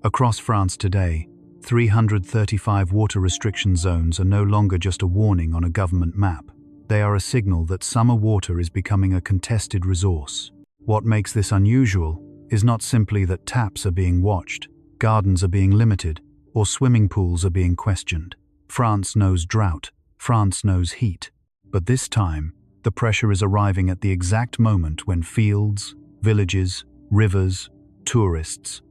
Across France today, 335 water restriction zones are no longer just a warning on a government map. They are a signal that summer water is becoming a contested resource. What makes this unusual is not simply that taps are being watched, gardens are being limited, or swimming pools are being questioned. France knows drought, France knows heat. But this time, the pressure is arriving at the exact moment when fields, villages, rivers, tourists,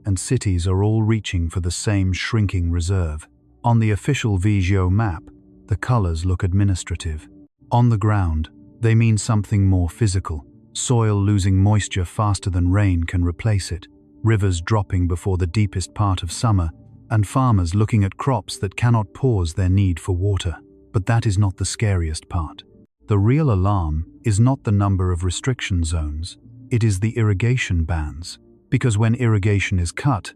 and cities are all reaching for the same shrinking reserve. On the official Vigeo map, the colors look administrative. On the ground, they mean something more physical. Soil losing moisture faster than rain can replace it, rivers dropping before the deepest part of summer, and farmers looking at crops that cannot pause their need for water. But that is not the scariest part. The real alarm is not the number of restriction zones, it is the irrigation bans. Because when irrigation is cut,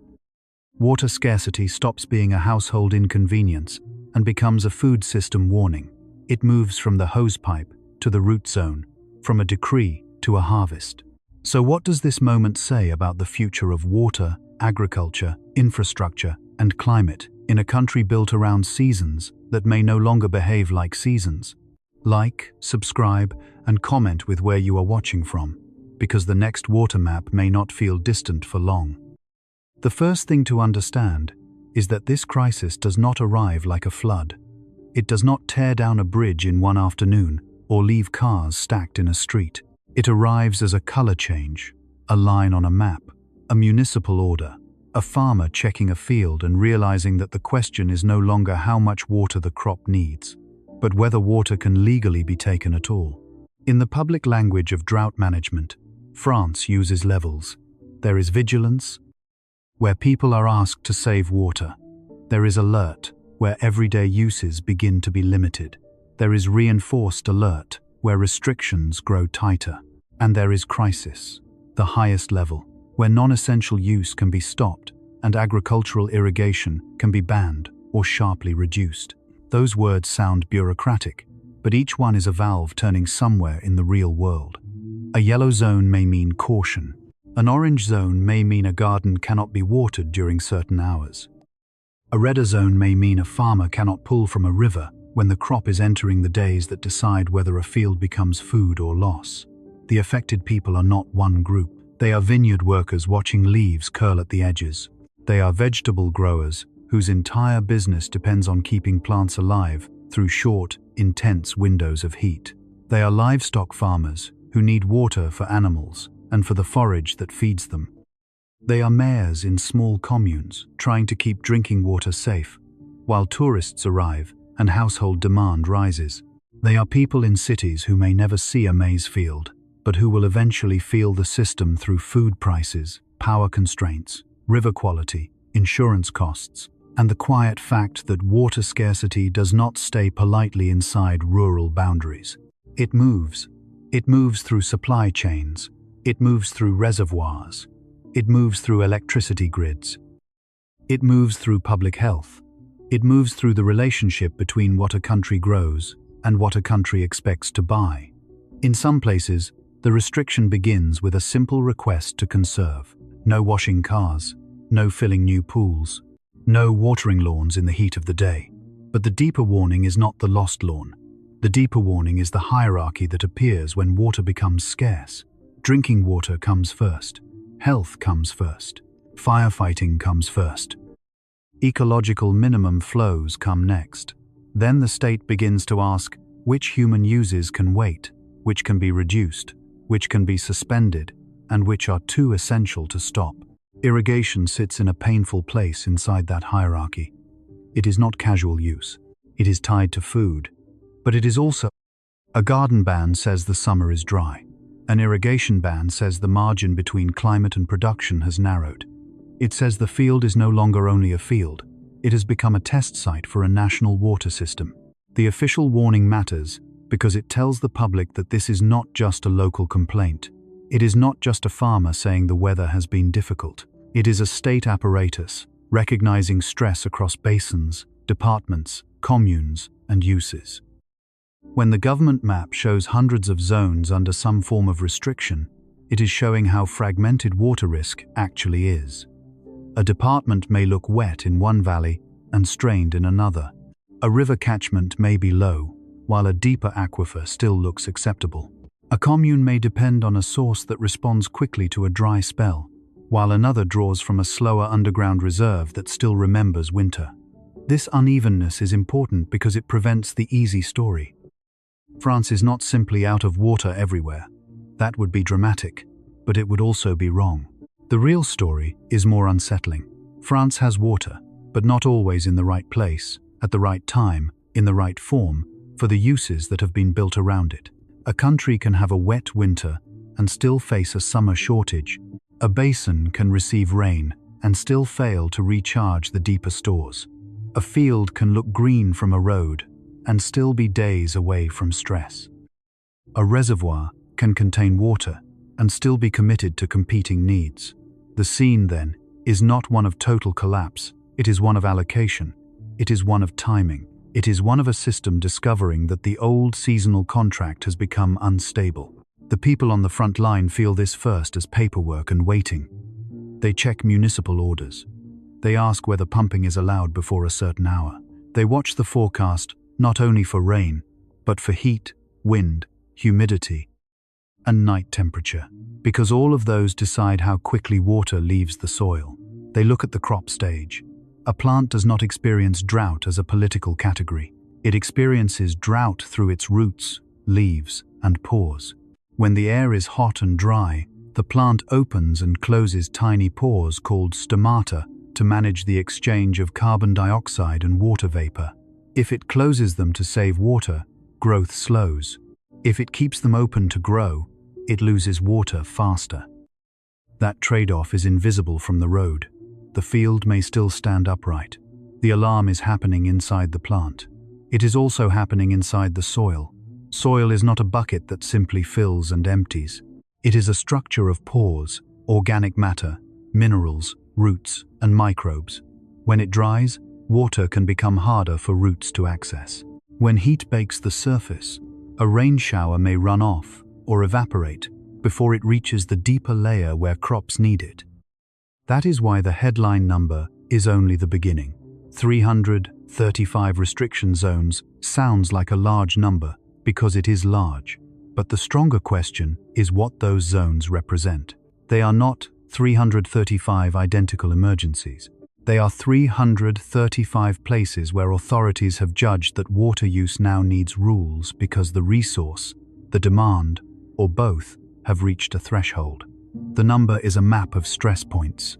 water scarcity stops being a household inconvenience and becomes a food system warning. It moves from the hosepipe to the root zone, from a decree to a harvest. So what does this moment say about the future of water, agriculture, infrastructure, and climate in a country built around seasons that may no longer behave like seasons? Like, subscribe, and comment with where you are watching from, because the next water map may not feel distant for long. The first thing to understand is that this crisis does not arrive like a flood. It does not tear down a bridge in one afternoon or leave cars stacked in a street. It arrives as a color change, a line on a map, a municipal order, a farmer checking a field and realizing that the question is no longer how much water the crop needs, but whether water can legally be taken at all. In the public language of drought management, France uses levels. There is vigilance, where people are asked to save water. There is alert, where everyday uses begin to be limited. There is reinforced alert, where restrictions grow tighter. And there is crisis, the highest level, where non-essential use can be stopped and agricultural irrigation can be banned or sharply reduced. Those words sound bureaucratic, but each one is a valve turning somewhere in the real world. A yellow zone may mean caution. An orange zone may mean a garden cannot be watered during certain hours. A redder zone may mean a farmer cannot pull from a river when the crop is entering the days that decide whether a field becomes food or loss. The affected people are not one group. They are vineyard workers watching leaves curl at the edges. They are vegetable growers whose entire business depends on keeping plants alive through short, intense windows of heat. They are livestock farmers who need water for animals and for the forage that feeds them. They are mayors in small communes trying to keep drinking water safe, while tourists arrive and household demand rises. They are people in cities who may never see a maize field, but who will eventually feel the system through food prices, power constraints, river quality, insurance costs, and the quiet fact that water scarcity does not stay politely inside rural boundaries. It moves. It moves through supply chains. It moves through reservoirs. It moves through electricity grids. It moves through public health. It moves through the relationship between what a country grows and what a country expects to buy. In some places, the restriction begins with a simple request to conserve. No washing cars, no filling new pools, no watering lawns in the heat of the day. But the deeper warning is not the lost lawn. The deeper warning is the hierarchy that appears when water becomes scarce. Drinking water comes first. Health comes first. Firefighting comes first. Ecological minimum flows come next. Then the state begins to ask which human uses can wait, which can be reduced, which can be suspended, and which are too essential to stop. Irrigation sits in a painful place inside that hierarchy. It is not casual use. It is tied to food. But it is also. A garden ban says the summer is dry. An irrigation ban says the margin between climate and production has narrowed. It says the field is no longer only a field. It has become a test site for a national water system. The official warning matters because it tells the public that this is not just a local complaint. It is not just a farmer saying the weather has been difficult. It is a state apparatus recognizing stress across basins, departments, communes, and uses. When the government map shows hundreds of zones under some form of restriction, it is showing how fragmented water risk actually is. A department may look wet in one valley and strained in another. A river catchment may be low, while a deeper aquifer still looks acceptable. A commune may depend on a source that responds quickly to a dry spell, while another draws from a slower underground reserve that still remembers winter. This unevenness is important because it prevents the easy story. France is not simply out of water everywhere. That would be dramatic, but it would also be wrong. The real story is more unsettling. France has water, but not always in the right place, at the right time, in the right form, for the uses that have been built around it. A country can have a wet winter and still face a summer shortage. A basin can receive rain and still fail to recharge the deeper stores. A field can look green from a road and still be days away from stress. A reservoir can contain water and still be committed to competing needs. The scene, then, is not one of total collapse. It is one of allocation. It is one of timing. It is one of a system discovering that the old seasonal contract has become unstable. The people on the front line feel this first as paperwork and waiting. They check municipal orders. They ask whether pumping is allowed before a certain hour. They watch the forecast not only for rain, but for heat, wind, humidity, and night temperature, because all of those decide how quickly water leaves the soil. They look at the crop stage. A plant does not experience drought as a political category. It experiences drought through its roots, leaves, and pores. When the air is hot and dry, the plant opens and closes tiny pores called stomata to manage the exchange of carbon dioxide and water vapor. If it closes them to save water, growth slows. If it keeps them open to grow, it loses water faster. That trade-off is invisible from the road. The field may still stand upright. The alarm is happening inside the plant. It is also happening inside the soil. Soil is not a bucket that simply fills and empties. It is a structure of pores, organic matter, minerals, roots, and microbes. When it dries, water can become harder for roots to access. When heat bakes the surface, a rain shower may run off or evaporate before it reaches the deeper layer where crops need it. That is why the headline number is only the beginning. 335 restriction zones sounds like a large number because it is large, but the stronger question is what those zones represent. They are not 335 identical emergencies. They are 335 places where authorities have judged that water use now needs rules because the resource, the demand, or both have reached a threshold. The number is a map of stress points.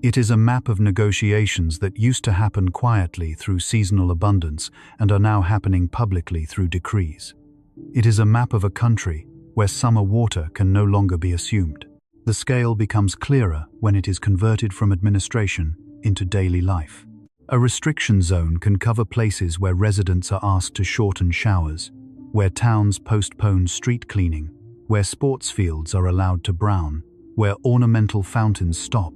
It is a map of negotiations that used to happen quietly through seasonal abundance and are now happening publicly through decrees. It is a map of a country where summer water can no longer be assumed. The scale becomes clearer when it is converted from administration into daily life. A restriction zone can cover places where residents are asked to shorten showers, where towns postpone street cleaning, where sports fields are allowed to brown, where ornamental fountains stop,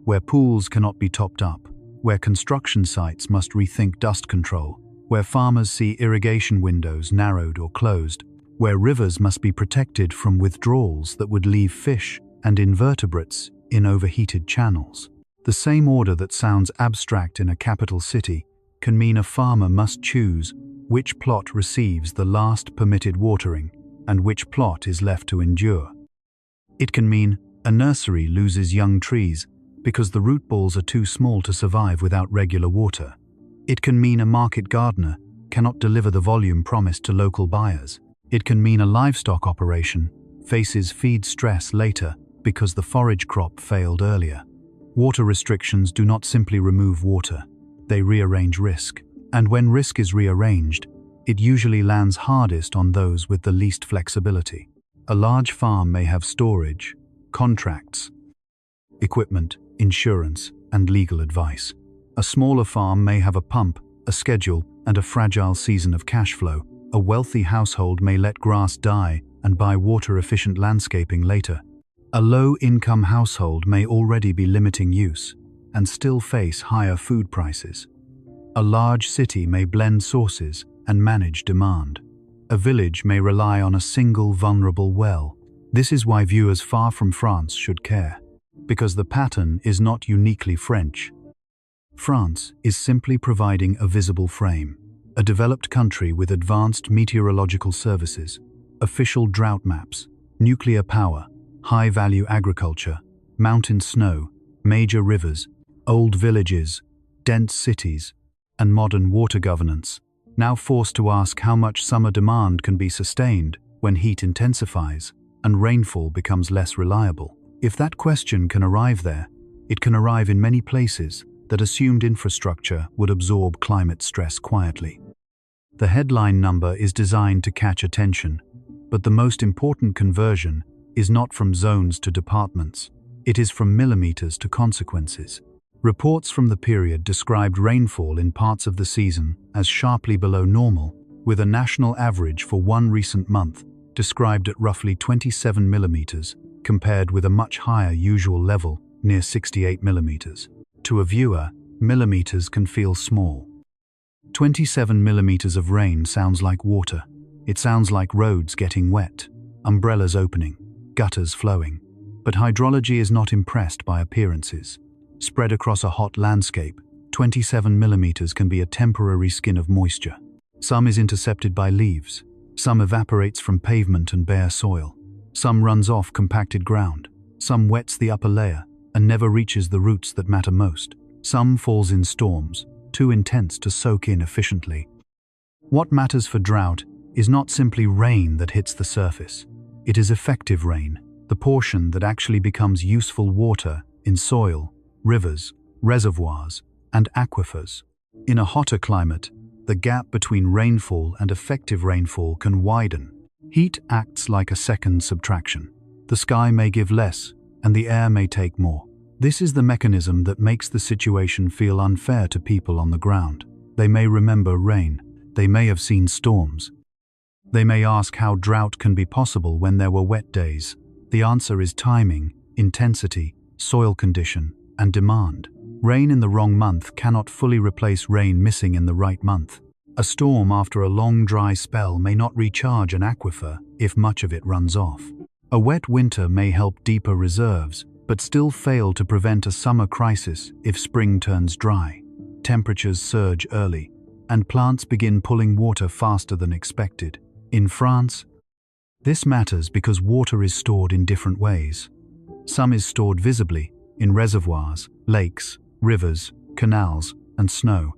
where pools cannot be topped up, where construction sites must rethink dust control, where farmers see irrigation windows narrowed or closed, where rivers must be protected from withdrawals that would leave fish and invertebrates in overheated channels. The same order that sounds abstract in a capital city can mean a farmer must choose which plot receives the last permitted watering and which plot is left to endure. It can mean a nursery loses young trees because the root balls are too small to survive without regular water. It can mean a market gardener cannot deliver the volume promised to local buyers. It can mean a livestock operation faces feed stress later because the forage crop failed earlier. Water restrictions do not simply remove water, they rearrange risk. And when risk is rearranged, it usually lands hardest on those with the least flexibility. A large farm may have storage, contracts, equipment, insurance, and legal advice. A smaller farm may have a pump, a schedule, and a fragile season of cash flow. A wealthy household may let grass die and buy water-efficient landscaping later. A low-income household may already be limiting use and still face higher food prices. A large city may blend sources and manage demand. A village may rely on a single vulnerable well. This is why viewers far from France should care. because the pattern is not uniquely French. France is simply providing a visible frame, a developed country with advanced meteorological services, official drought maps, nuclear power, high-value agriculture, mountain snow, major rivers, old villages, dense cities, and modern water governance, now forced to ask how much summer demand can be sustained when heat intensifies and rainfall becomes less reliable. If that question can arrive there, it can arrive in many places that assumed infrastructure would absorb climate stress quietly. The headline number is designed to catch attention, but the most important conversion is not from zones to departments. It is from millimeters to consequences. Reports from the period described rainfall in parts of the season as sharply below normal, with a national average for one recent month described at roughly 27 millimeters, compared with a much higher usual level near 68 millimeters. To a viewer, millimeters can feel small. 27 millimeters of rain sounds like water. It sounds like roads getting wet, umbrellas opening, gutters flowing. But hydrology is not impressed by appearances. Spread across a hot landscape, 27 millimeters can be a temporary skin of moisture. Some is intercepted by leaves. Some evaporates from pavement and bare soil. Some runs off compacted ground. Some wets the upper layer and never reaches the roots that matter most. Some falls in storms, too intense to soak in efficiently. What matters for drought is not simply rain that hits the surface. It is effective rain, the portion that actually becomes useful water in soil, rivers, reservoirs, and aquifers. In a hotter climate, the gap between rainfall and effective rainfall can widen. Heat acts like a second subtraction. The sky may give less, and the air may take more. This is the mechanism that makes the situation feel unfair to people on the ground. They may remember rain. They may have seen storms. They may ask how drought can be possible when there were wet days. The answer is timing, intensity, soil condition, and demand. Rain in the wrong month cannot fully replace rain missing in the right month. A storm after a long dry spell may not recharge an aquifer if much of it runs off. A wet winter may help deeper reserves, but still fail to prevent a summer crisis if spring turns dry. Temperatures surge early, and plants begin pulling water faster than expected. In France, this matters because water is stored in different ways. Some is stored visibly, in reservoirs, lakes, rivers, canals, and snow.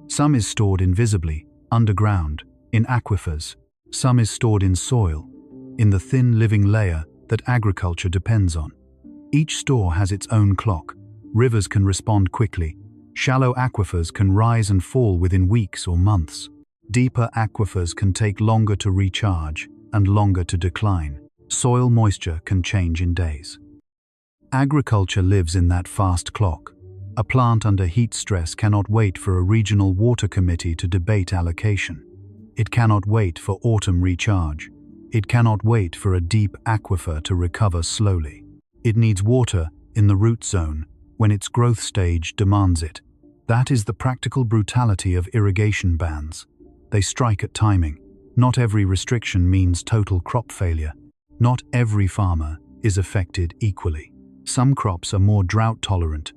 Some is stored invisibly, underground, in aquifers. Some is stored in soil, in the thin living layer that agriculture depends on. Each store has its own clock. Rivers can respond quickly. Shallow aquifers can rise and fall within weeks or months. Deeper aquifers can take longer to recharge and longer to decline. Soil moisture can change in days. Agriculture lives in that fast clock. A plant under heat stress cannot wait for a regional water committee to debate allocation. It cannot wait for autumn recharge. It cannot wait for a deep aquifer to recover slowly. It needs water in the root zone when its growth stage demands it. That is the practical brutality of irrigation bans. They strike at timing. Not every restriction means total crop failure. Not every farmer is affected equally. Some crops are more drought tolerant.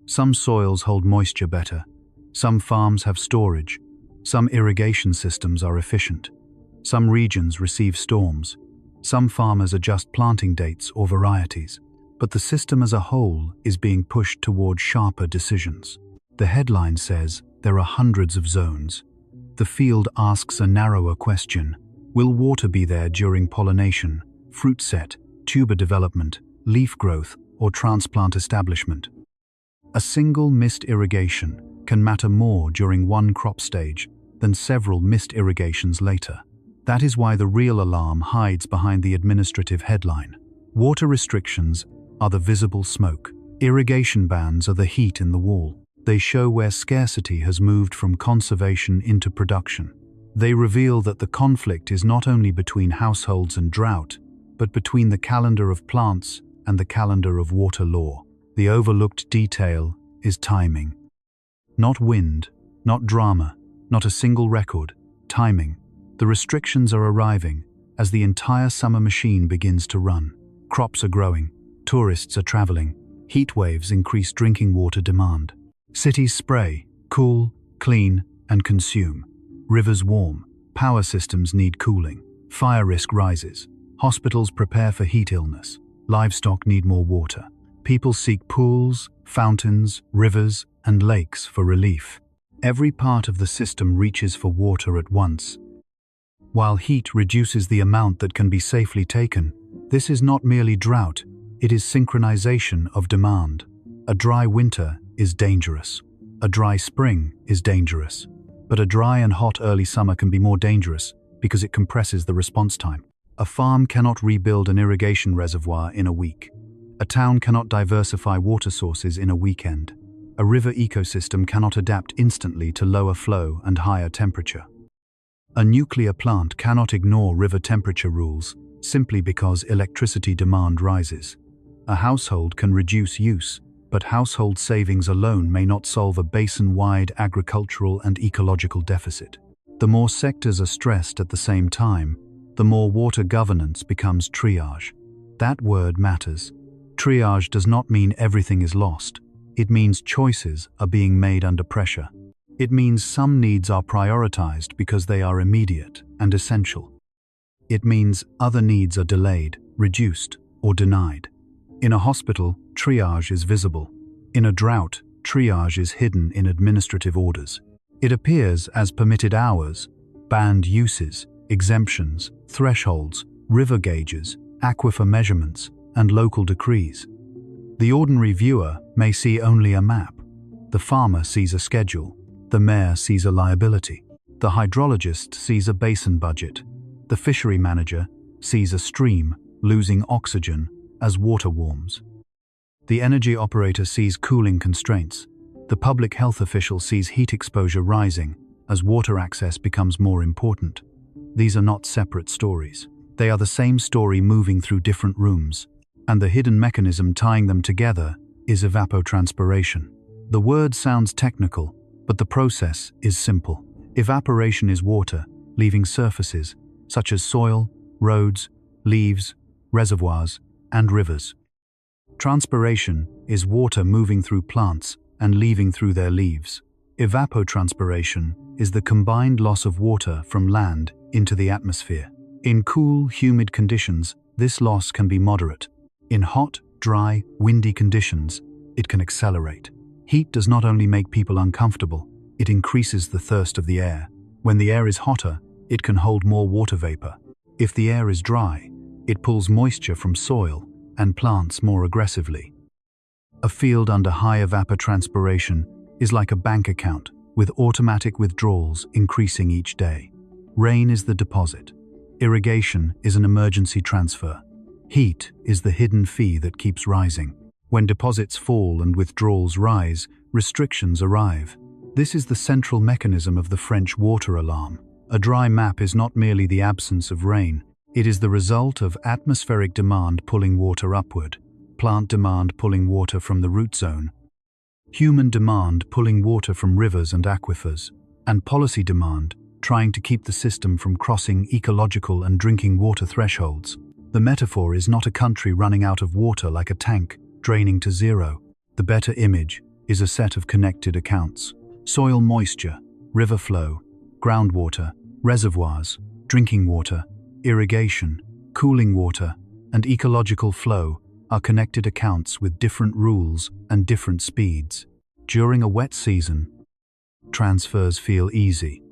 Some soils hold moisture better. Some farms have storage. Some irrigation systems are efficient. Some regions receive storms. Some farmers adjust planting dates or varieties. But the system as a whole is being pushed toward sharper decisions. The headline says there are hundreds of zones. The field asks a narrower question. Will water be there during pollination, fruit set, tuber development, leaf growth, or transplant establishment? A single missed irrigation can matter more during one crop stage than several missed irrigations later. That is why the real alarm hides behind the administrative headline. Water restrictions are the visible smoke. Irrigation bans are the heat in the wall. They show where scarcity has moved from conservation into production. They reveal that the conflict is not only between households and drought, but between the calendar of plants and the calendar of water law. The overlooked detail is timing. Not wind, not drama, not a single record. Timing. The restrictions are arriving as the entire summer machine begins to run. Crops are growing. Tourists are traveling. Heat waves increase drinking water demand. Cities spray, cool, clean, and consume. Rivers warm. Power systems need cooling. Fire risk rises. Hospitals prepare for heat illness. Livestock need more water. People seek pools, fountains, rivers, and lakes for relief. Every part of the system reaches for water at once. While heat reduces the amount that can be safely taken, this is not merely drought, it is synchronization of demand. A dry winter is dangerous. A dry spring is dangerous. But a dry and hot early summer can be more dangerous because it compresses the response time. A farm cannot rebuild an irrigation reservoir in a week. A town cannot diversify water sources in a weekend. A river ecosystem cannot adapt instantly to lower flow and higher temperature. A nuclear plant cannot ignore river temperature rules simply because electricity demand rises. A household can reduce use, but household savings alone may not solve a basin-wide agricultural and ecological deficit. The more sectors are stressed at the same time, the more water governance becomes triage. That word matters. Triage does not mean everything is lost. It means choices are being made under pressure. It means some needs are prioritized because they are immediate and essential. It means other needs are delayed, reduced, or denied. In a hospital, triage is visible. In a drought, triage is hidden in administrative orders. It appears as permitted hours, banned uses, exemptions, thresholds, river gauges, aquifer measurements, and local decrees. The ordinary viewer may see only a map. The farmer sees a schedule. The mayor sees a liability. The hydrologist sees a basin budget. The fishery manager sees a stream losing oxygen as water warms. The energy operator sees cooling constraints. The public health official sees heat exposure rising as water access becomes more important. These are not separate stories. They are the same story moving through different rooms, and the hidden mechanism tying them together is evapotranspiration. The word sounds technical, but the process is simple. Evaporation is water leaving surfaces such as soil, roads, leaves, reservoirs, and rivers. Transpiration is water moving through plants and leaving through their leaves. Evapotranspiration is the combined loss of water from land into the atmosphere. In cool, humid conditions, this loss can be moderate. In hot, dry, windy conditions, it can accelerate. Heat does not only make people uncomfortable, it increases the thirst of the air. When the air is hotter, it can hold more water vapor. If the air is dry, it pulls moisture from soil and plants more aggressively. A field under high evapotranspiration is like a bank account, with automatic withdrawals increasing each day. Rain is the deposit. Irrigation is an emergency transfer. Heat is the hidden fee that keeps rising. When deposits fall and withdrawals rise, restrictions arrive. This is the central mechanism of the French water alarm. A dry map is not merely the absence of rain. It is the result of atmospheric demand pulling water upward, plant demand pulling water from the root zone, human demand pulling water from rivers and aquifers, and policy demand trying to keep the system from crossing ecological and drinking water thresholds. The metaphor is not a country running out of water like a tank, draining to zero. The better image is a set of connected accounts. Soil moisture, river flow, groundwater, reservoirs, drinking water, irrigation, cooling water, and ecological flow are connected accounts with different rules and different speeds. During a wet season, transfers feel easy.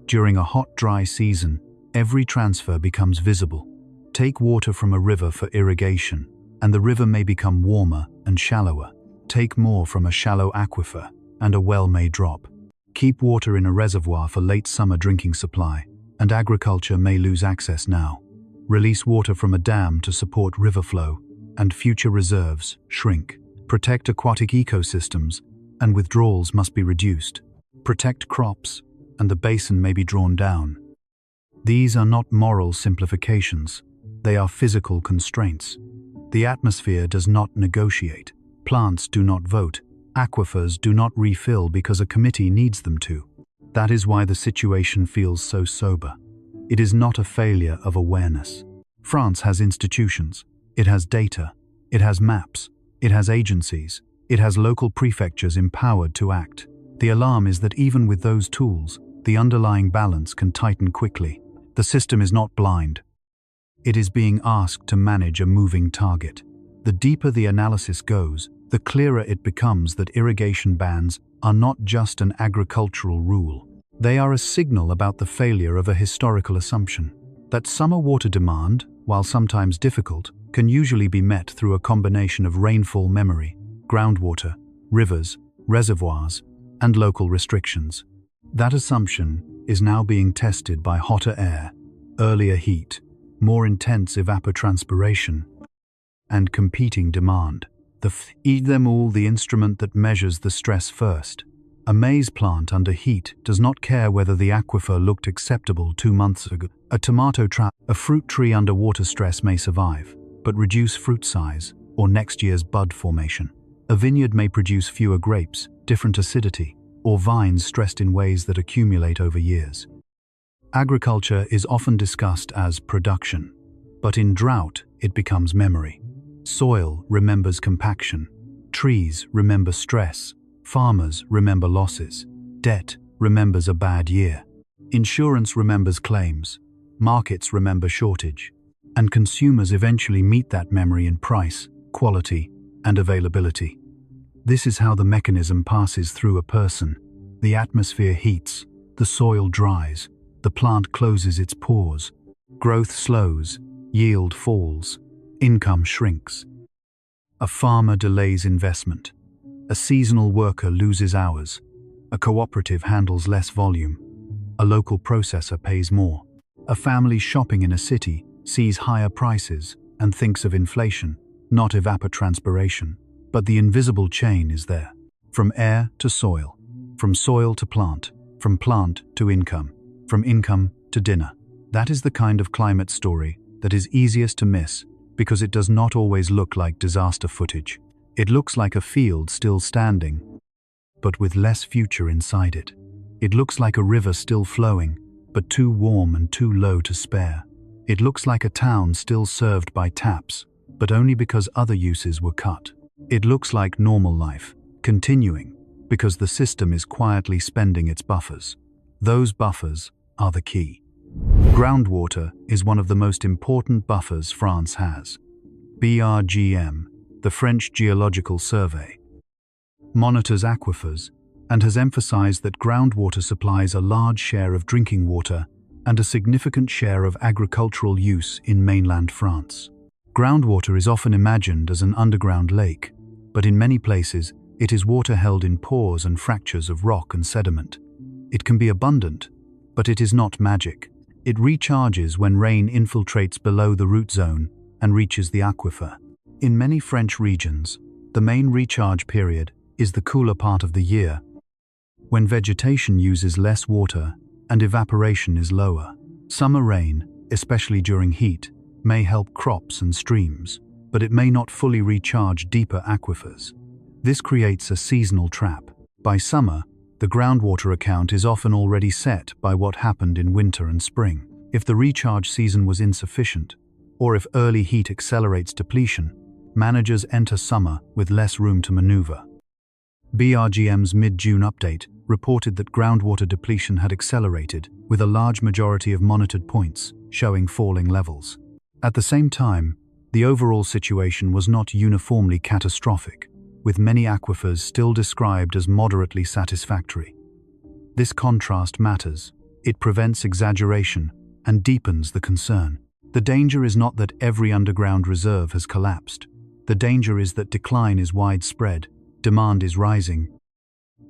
During a hot, dry season, every transfer becomes visible. Take water from a river for irrigation, and the river may become warmer and shallower. Take more from a shallow aquifer, and a well may drop. Keep water in a reservoir for late summer drinking supply, and agriculture may lose access now. Release water from a dam to support river flow, and future reserves shrink. Protect aquatic ecosystems, and withdrawals must be reduced. Protect crops, and the basin may be drawn down. These are not moral simplifications. They are physical constraints. The atmosphere does not negotiate. Plants do not vote. Aquifers do not refill because a committee needs them to. That is why the situation feels so sober. It is not a failure of awareness. France has institutions. It has data. It has maps. It has agencies. It has local prefectures empowered to act. The alarm is that even with those tools, the underlying balance can tighten quickly. The system is not blind. It is being asked to manage a moving target. The deeper the analysis goes, the clearer it becomes that irrigation bans are not just an agricultural rule. They are a signal about the failure of a historical assumption. That summer water demand, while sometimes difficult, can usually be met through a combination of rainfall memory, groundwater, rivers, reservoirs, and local restrictions. That assumption is now being tested by hotter air, earlier heat, more intense evapotranspiration, and competing demand. The instrument that measures the stress first. A maize plant under heat does not care whether the aquifer looked acceptable 2 months ago. A fruit tree under water stress may survive, but reduce fruit size or next year's bud formation. A vineyard may produce fewer grapes, different acidity, or vines stressed in ways that accumulate over years. Agriculture is often discussed as production, but in drought it becomes memory. Soil remembers compaction, trees remember stress, farmers remember losses, debt remembers a bad year, insurance remembers claims, markets remember shortage, and consumers eventually meet that memory in price, quality, and availability. This is how the mechanism passes through a person. The atmosphere heats, the soil dries, the plant closes its pores, growth slows, yield falls, income shrinks. A farmer delays investment. A seasonal worker loses hours. A cooperative handles less volume. A local processor pays more. A family shopping in a city sees higher prices and thinks of inflation, not evapotranspiration. But the invisible chain is there. From air to soil, from soil to plant, from plant to income, from income to dinner. That is the kind of climate story that is easiest to miss because it does not always look like disaster footage. It looks like a field still standing, but with less future inside it. It looks like a river still flowing, but too warm and too low to spare. It looks like a town still served by taps, but only because other uses were cut. It looks like normal life, continuing, because the system is quietly spending its buffers. Those buffers are the key. Groundwater is one of the most important buffers France has. BRGM, the French Geological Survey, monitors aquifers and has emphasized that groundwater supplies a large share of drinking water and a significant share of agricultural use in mainland France. Groundwater is often imagined as an underground lake, but in many places it is water held in pores and fractures of rock and sediment. It can be abundant, but it is not magic. It recharges when rain infiltrates below the root zone and reaches the aquifer. In many French regions, the main recharge period is the cooler part of the year, when vegetation uses less water and evaporation is lower. Summer rain, especially during heat, may help crops and streams, but it may not fully recharge deeper aquifers. This creates a seasonal trap. By summer, the groundwater account is often already set by what happened in winter and spring. If the recharge season was insufficient, or if early heat accelerates depletion, managers enter summer with less room to maneuver. BRGM's mid-June update reported that groundwater depletion had accelerated, with a large majority of monitored points showing falling levels. At the same time, the overall situation was not uniformly catastrophic, with many aquifers still described as moderately satisfactory. This contrast matters. It prevents exaggeration and deepens the concern. The danger is not that every underground reserve has collapsed. The danger is that decline is widespread, demand is rising,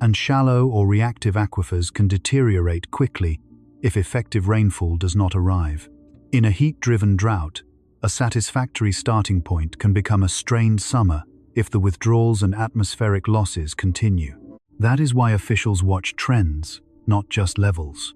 and shallow or reactive aquifers can deteriorate quickly if effective rainfall does not arrive. In a heat-driven drought, a satisfactory starting point can become a strained summer if the withdrawals and atmospheric losses continue. That is why officials watch trends, not just levels.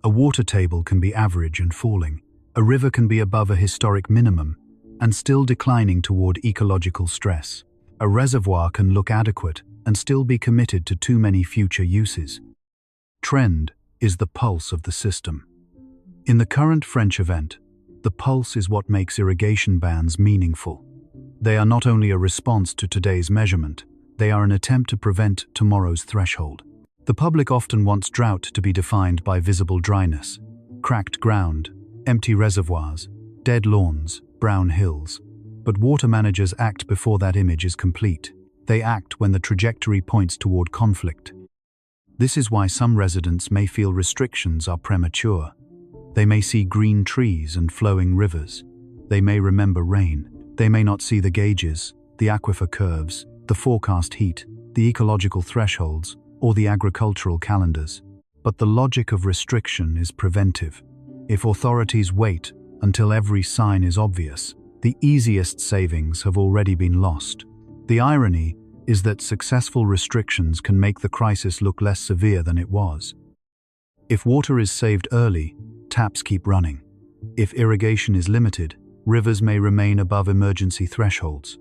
A water table can be average and falling. A river can be above a historic minimum and still declining toward ecological stress. A reservoir can look adequate and still be committed to too many future uses. Trend is the pulse of the system. In the current French event, the pulse is what makes irrigation bans meaningful. They are not only a response to today's measurement, they are an attempt to prevent tomorrow's threshold. The public often wants drought to be defined by visible dryness, cracked ground, empty reservoirs, dead lawns, brown hills. But water managers act before that image is complete. They act when the trajectory points toward conflict. This is why some residents may feel restrictions are premature. They may see green trees and flowing rivers. They may remember rain. They may not see the gauges, the aquifer curves, the forecast heat, the ecological thresholds, or the agricultural calendars. But the logic of restriction is preventive. If authorities wait until every sign is obvious, the easiest savings have already been lost. The irony is that successful restrictions can make the crisis look less severe than it was. If water is saved early, taps keep running. If irrigation is limited, rivers may remain above emergency thresholds.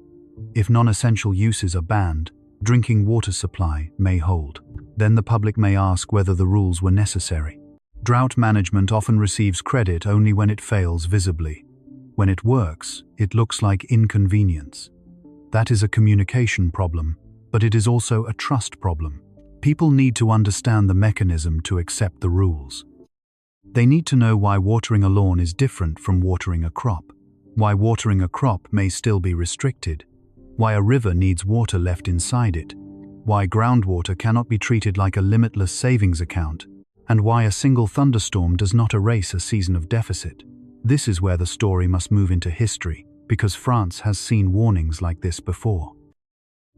If non-essential uses are banned, drinking water supply may hold. Then the public may ask whether the rules were necessary. Drought management often receives credit only when it fails visibly. When it works, it looks like inconvenience. That is a communication problem, but it is also a trust problem. People need to understand the mechanism to accept the rules. They need to know why watering a lawn is different from watering a crop, why watering a crop may still be restricted, why a river needs water left inside it, why groundwater cannot be treated like a limitless savings account, and why a single thunderstorm does not erase a season of deficit. This is where the story must move into history, because France has seen warnings like this before.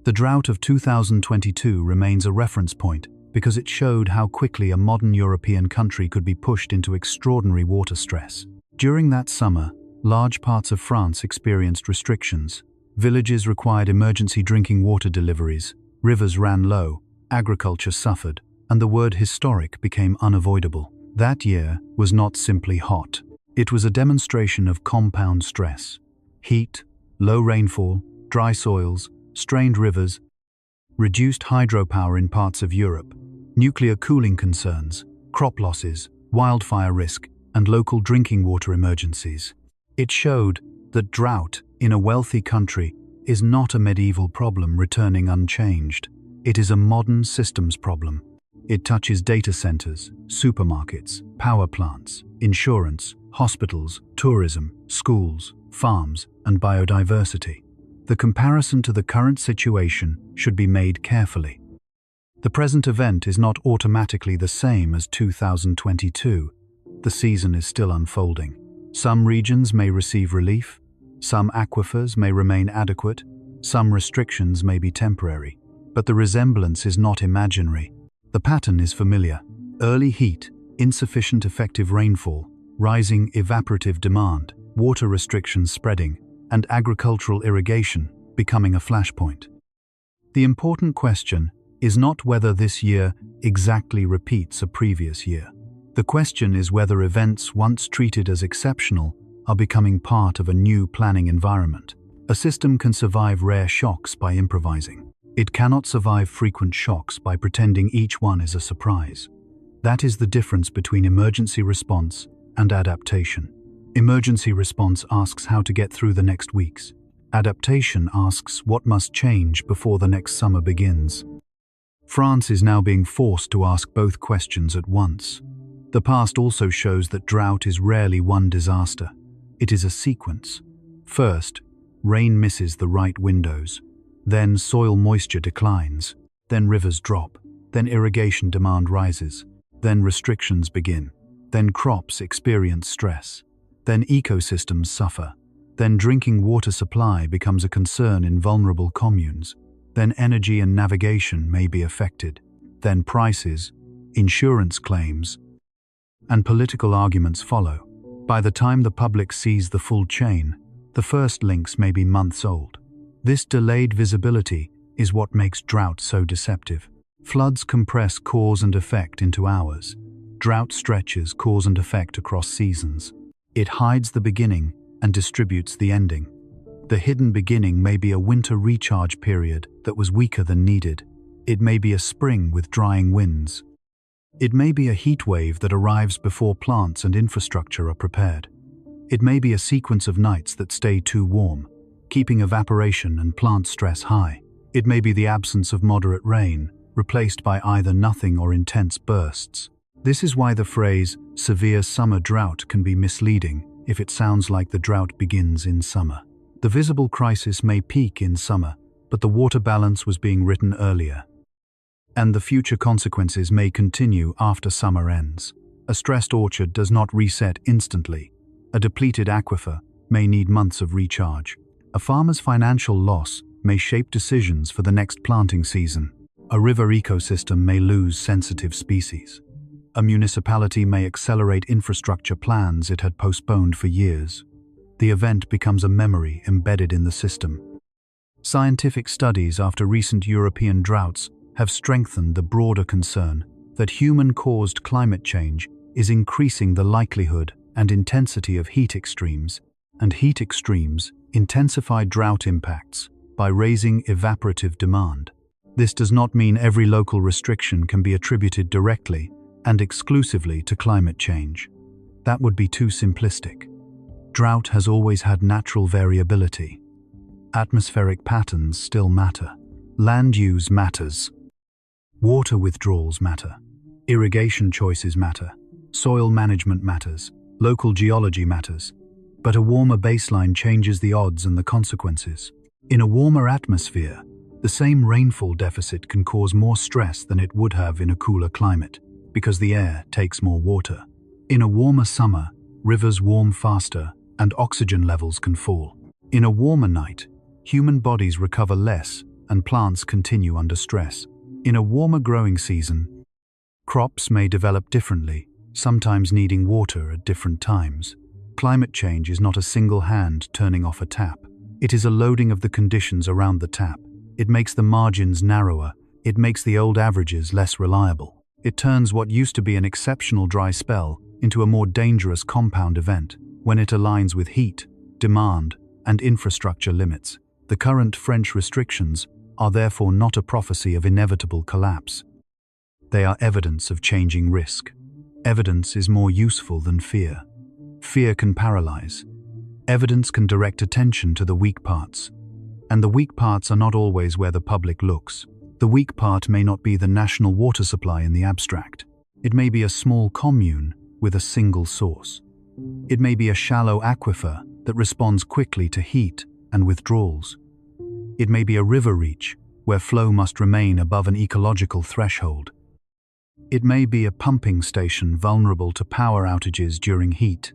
The drought of 2022 remains a reference point because it showed how quickly a modern European country could be pushed into extraordinary water stress. During that summer, large parts of France experienced restrictions. Villages required emergency drinking water deliveries, rivers ran low, agriculture suffered, and the word historic became unavoidable. That year was not simply hot. It was a demonstration of compound stress. Heat, low rainfall, dry soils, strained rivers, reduced hydropower in parts of Europe, nuclear cooling concerns, crop losses, wildfire risk, and local drinking water emergencies. It showed that drought in a wealthy country is not a medieval problem returning unchanged. It is a modern systems problem. It touches data centers, supermarkets, power plants, insurance, hospitals, tourism, schools, farms, and biodiversity. The comparison to the current situation should be made carefully. The present event is not automatically the same as 2022. The season is still unfolding. Some regions may receive relief, some aquifers may remain adequate, some restrictions may be temporary. But the resemblance is not imaginary. The pattern is familiar. Early heat, insufficient effective rainfall, rising evaporative demand, water restrictions spreading, and agricultural irrigation becoming a flashpoint. The important question is not whether this year exactly repeats a previous year. The question is whether events once treated as exceptional are becoming part of a new planning environment. A system can survive rare shocks by improvising. It cannot survive frequent shocks by pretending each one is a surprise. That is the difference between emergency response and adaptation. Emergency response asks how to get through the next weeks. Adaptation asks what must change before the next summer begins. France is now being forced to ask both questions at once. The past also shows that drought is rarely one disaster. It is a sequence. First, rain misses the right windows. Then soil moisture declines. Then rivers drop. Then irrigation demand rises. Then restrictions begin. Then crops experience stress. Then ecosystems suffer. Then drinking water supply becomes a concern in vulnerable communes. Then energy and navigation may be affected. Then prices, insurance claims, and political arguments follow. By the time the public sees the full chain, the first links may be months old. This delayed visibility is what makes drought so deceptive. Floods compress cause and effect into hours. Drought stretches cause and effect across seasons. It hides the beginning and distributes the ending. The hidden beginning may be a winter recharge period that was weaker than needed. It may be a spring with drying winds. It may be a heat wave that arrives before plants and infrastructure are prepared. It may be a sequence of nights that stay too warm. keeping evaporation and plant stress high. It may be the absence of moderate rain, replaced by either nothing or intense bursts. This is why the phrase severe summer drought can be misleading if it sounds like the drought begins in summer. The visible crisis may peak in summer, but the water balance was being written earlier. And the future consequences may continue after summer ends. A stressed orchard does not reset instantly. A depleted aquifer may need months of recharge. A farmer's financial loss may shape decisions for the next planting season. A river ecosystem may lose sensitive species. A municipality may accelerate infrastructure plans it had postponed for years. The event becomes a memory embedded in the system. Scientific studies after recent European droughts have strengthened the broader concern that human-caused climate change is increasing the likelihood and intensity of heat extremes, and heat extremes intensify drought impacts by raising evaporative demand. This does not mean every local restriction can be attributed directly and exclusively to climate change. That would be too simplistic. Drought has always had natural variability. Atmospheric patterns still matter. Land use matters. Water withdrawals matter. Irrigation choices matter. Soil management matters. Local geology matters. But a warmer baseline changes the odds and the consequences. In a warmer atmosphere, the same rainfall deficit can cause more stress than it would have in a cooler climate, because the air takes more water. In a warmer summer, rivers warm faster and oxygen levels can fall. In a warmer night, human bodies recover less and plants continue under stress. In a warmer growing season, crops may develop differently, sometimes needing water at different times. Climate change is not a single hand turning off a tap. It is a loading of the conditions around the tap. It makes the margins narrower. It makes the old averages less reliable. It turns what used to be an exceptional dry spell into a more dangerous compound event when it aligns with heat, demand, and infrastructure limits. The current French restrictions are therefore not a prophecy of inevitable collapse. They are evidence of changing risk. Evidence is more useful than fear. Fear can paralyze. Evidence can direct attention to the weak parts. And the weak parts are not always where the public looks. The weak part may not be the national water supply in the abstract. It may be a small commune with a single source. It may be a shallow aquifer that responds quickly to heat and withdrawals. It may be a river reach where flow must remain above an ecological threshold. It may be a pumping station vulnerable to power outages during heat.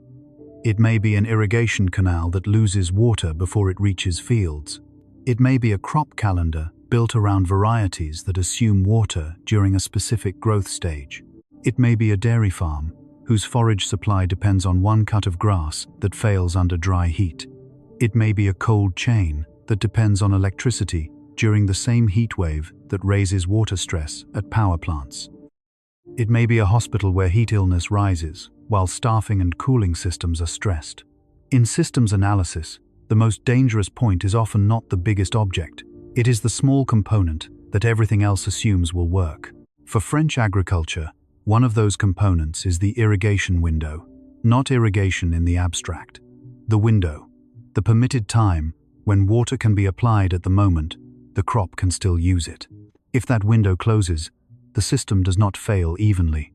It may be an irrigation canal that loses water before it reaches fields. It may be a crop calendar built around varieties that assume water during a specific growth stage. It may be a dairy farm whose forage supply depends on one cut of grass that fails under dry heat. It may be a cold chain that depends on electricity during the same heat wave that raises water stress at power plants. It may be a hospital where heat illness rises while staffing and cooling systems are stressed. In systems analysis, the most dangerous point is often not the biggest object. It is the small component that everything else assumes will work. For French agriculture, one of those components is the irrigation window, not irrigation in the abstract. The window, the permitted time when water can be applied at the moment the crop can still use it. If that window closes, the system does not fail evenly.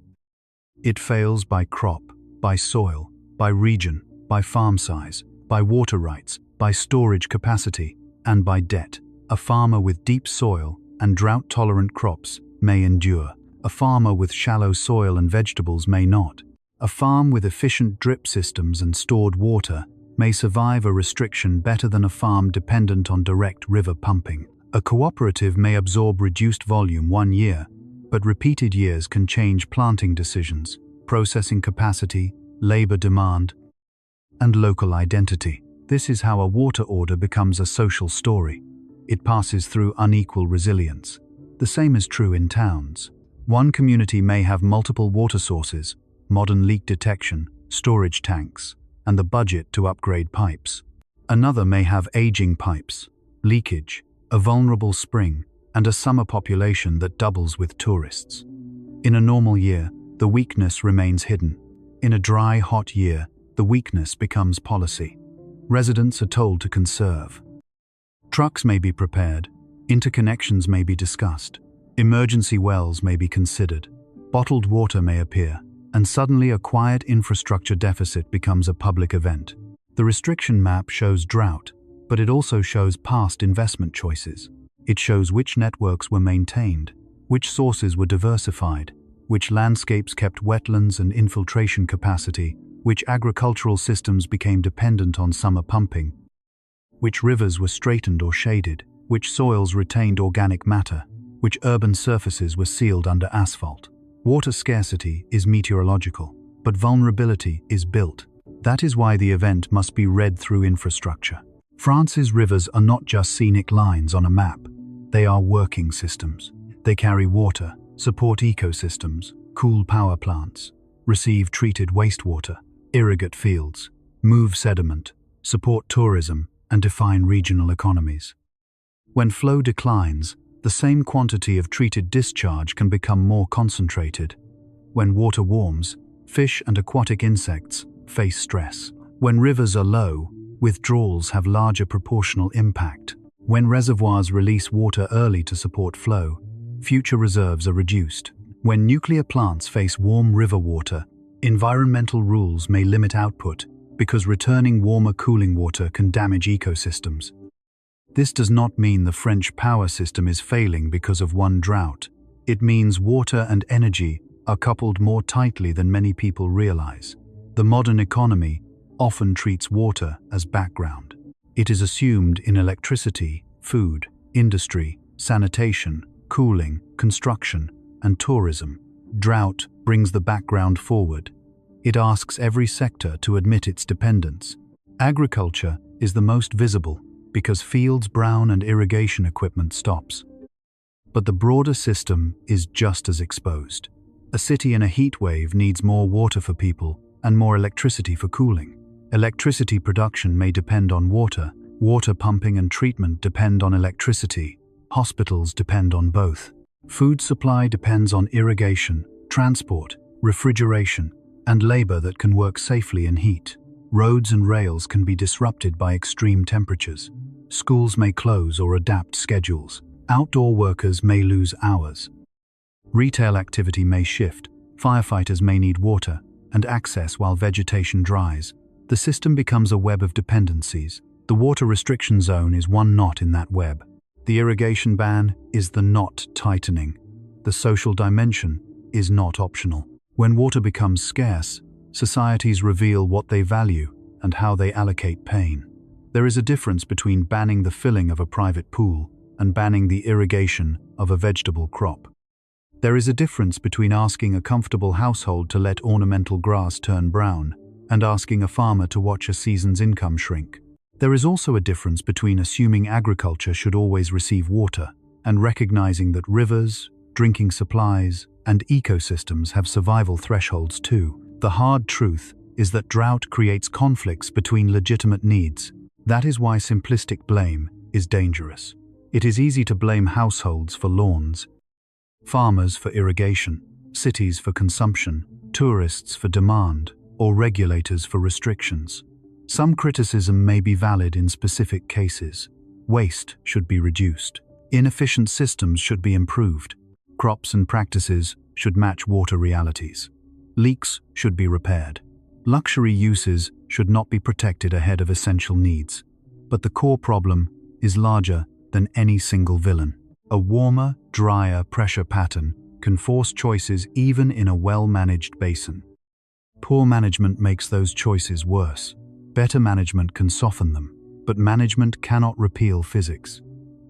It fails by crop, by soil, by region, by farm size, by water rights, by storage capacity, and by debt. A farmer with deep soil and drought-tolerant crops may endure. A farmer with shallow soil and vegetables may not. A farm with efficient drip systems and stored water may survive a restriction better than a farm dependent on direct river pumping. A cooperative may absorb reduced volume one year, but repeated years can change planting decisions, processing capacity, labor demand, and local identity. This is how a water order becomes a social story. It passes through unequal resilience. The same is true in towns. One community may have multiple water sources, modern leak detection, storage tanks, and the budget to upgrade pipes. Another may have aging pipes, leakage, a vulnerable spring, and a summer population that doubles with tourists. In a normal year, the weakness remains hidden. In a dry, hot year, the weakness becomes policy. Residents are told to conserve. Trucks may be prepared, interconnections may be discussed, emergency wells may be considered, bottled water may appear, and suddenly a quiet infrastructure deficit becomes a public event. The restriction map shows drought, but it also shows past investment choices. It shows which networks were maintained, which sources were diversified, which landscapes kept wetlands and infiltration capacity, which agricultural systems became dependent on summer pumping, which rivers were straightened or shaded, which soils retained organic matter, which urban surfaces were sealed under asphalt. Water scarcity is meteorological, but vulnerability is built. That is why the event must be read through infrastructure. France's rivers are not just scenic lines on a map. They are working systems. They carry water, support ecosystems, cool power plants, receive treated wastewater, irrigate fields, move sediment, support tourism, and define regional economies. When flow declines, the same quantity of treated discharge can become more concentrated. When water warms, fish and aquatic insects face stress. When rivers are low, withdrawals have larger proportional impact. When reservoirs release water early to support flow, future reserves are reduced. When nuclear plants face warm river water, environmental rules may limit output because returning warmer cooling water can damage ecosystems. This does not mean the French power system is failing because of one drought. It means water and energy are coupled more tightly than many people realize. The modern economy often treats water as background. It is assumed in electricity, food, industry, sanitation, cooling, construction, and tourism. Drought brings the background forward. It asks every sector to admit its dependence. Agriculture is the most visible because fields brown and irrigation equipment stops. But the broader system is just as exposed. A city in a heat wave needs more water for people and more electricity for cooling. Electricity production may depend on water. Water pumping and treatment depend on electricity. Hospitals depend on both. Food supply depends on irrigation, transport, refrigeration, and labor that can work safely in heat. Roads and rails can be disrupted by extreme temperatures. Schools may close or adapt schedules. Outdoor workers may lose hours. Retail activity may shift. Firefighters may need water and access while vegetation dries. The system becomes a web of dependencies. The water restriction zone is one knot in that web. The irrigation ban is the knot tightening. The social dimension is not optional. When water becomes scarce, societies reveal what they value and how they allocate pain. There is a difference between banning the filling of a private pool and banning the irrigation of a vegetable crop. There is a difference between asking a comfortable household to let ornamental grass turn brown and asking a farmer to watch a season's income shrink. There is also a difference between assuming agriculture should always receive water and recognizing that rivers, drinking supplies, and ecosystems have survival thresholds too. The hard truth is that drought creates conflicts between legitimate needs. That is why simplistic blame is dangerous. It is easy to blame households for lawns, farmers for irrigation, cities for consumption, tourists for demand, or regulators for restrictions. Some criticism may be valid in specific cases. Waste should be reduced. Inefficient systems should be improved. Crops and practices should match water realities. Leaks should be repaired. Luxury uses should not be protected ahead of essential needs. But the core problem is larger than any single villain. A warmer, drier pressure pattern can force choices even in a well-managed basin. Poor management makes those choices worse. Better management can soften them, but management cannot repeal physics.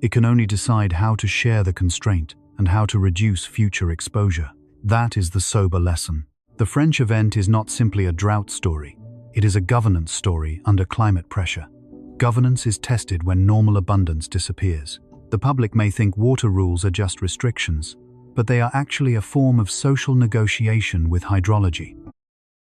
It can only decide how to share the constraint and how to reduce future exposure. That is the sober lesson. The French event is not simply a drought story. It is a governance story under climate pressure. Governance is tested when normal abundance disappears. The public may think water rules are just restrictions, but they are actually a form of social negotiation with hydrology.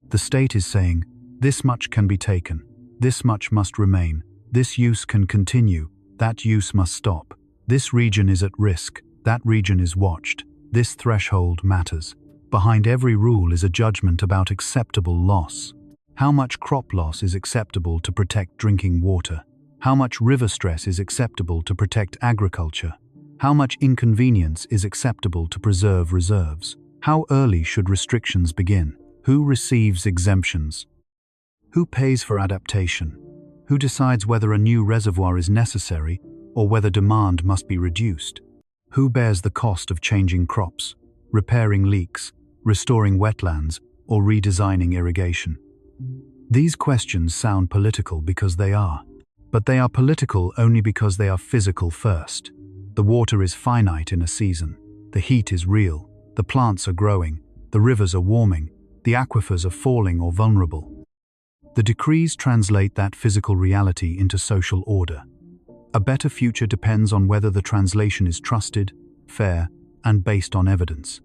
The state is saying, this much can be taken, this much must remain, this use can continue, that use must stop. This region is at risk, that region is watched, this threshold matters. Behind every rule is a judgment about acceptable loss. How much crop loss is acceptable to protect drinking water? How much river stress is acceptable to protect agriculture? How much inconvenience is acceptable to preserve reserves? How early should restrictions begin? Who receives exemptions? Who pays for adaptation? Who decides whether a new reservoir is necessary or whether demand must be reduced? Who bears the cost of changing crops, repairing leaks, restoring wetlands, or redesigning irrigation? These questions sound political because they are, but they are political only because they are physical first. The water is finite in a season. The heat is real. The plants are growing. The rivers are warming. The aquifers are falling or vulnerable. The decrees translate that physical reality into social order. A better future depends on whether the translation is trusted, fair, and based on evidence.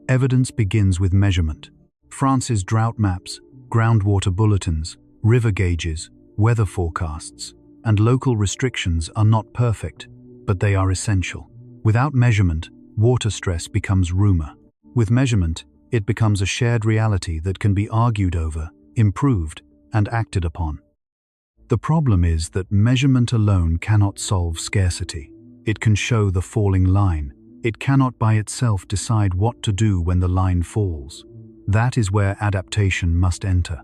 Evidence begins with measurement. France's drought maps, groundwater bulletins, river gauges, weather forecasts, and local restrictions are not perfect, but they are essential. Without measurement, water stress becomes rumor. With measurement, it becomes a shared reality that can be argued over, improved, and acted upon. The problem is that measurement alone cannot solve scarcity. It can show the falling line. It cannot by itself decide what to do when the line falls. That is where adaptation must enter.